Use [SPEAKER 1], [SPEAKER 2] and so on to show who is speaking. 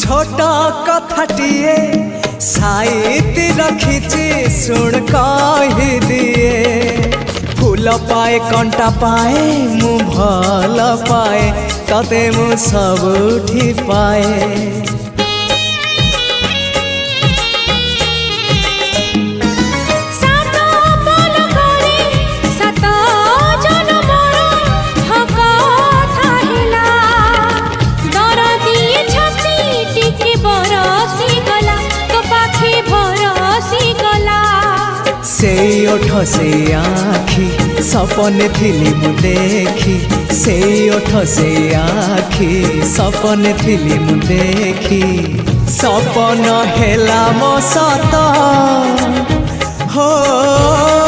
[SPEAKER 1] छोट कथाटिए साइती रखिछि सुन कहि दिए फूल पाए कंटा पाए मु भल पाए तते मु सबुठी पाए। से ओठ से आखि सपने थिली मु देखी से ओठ से आखि सपने थिली मु देखी सपन हेला मो सत हो।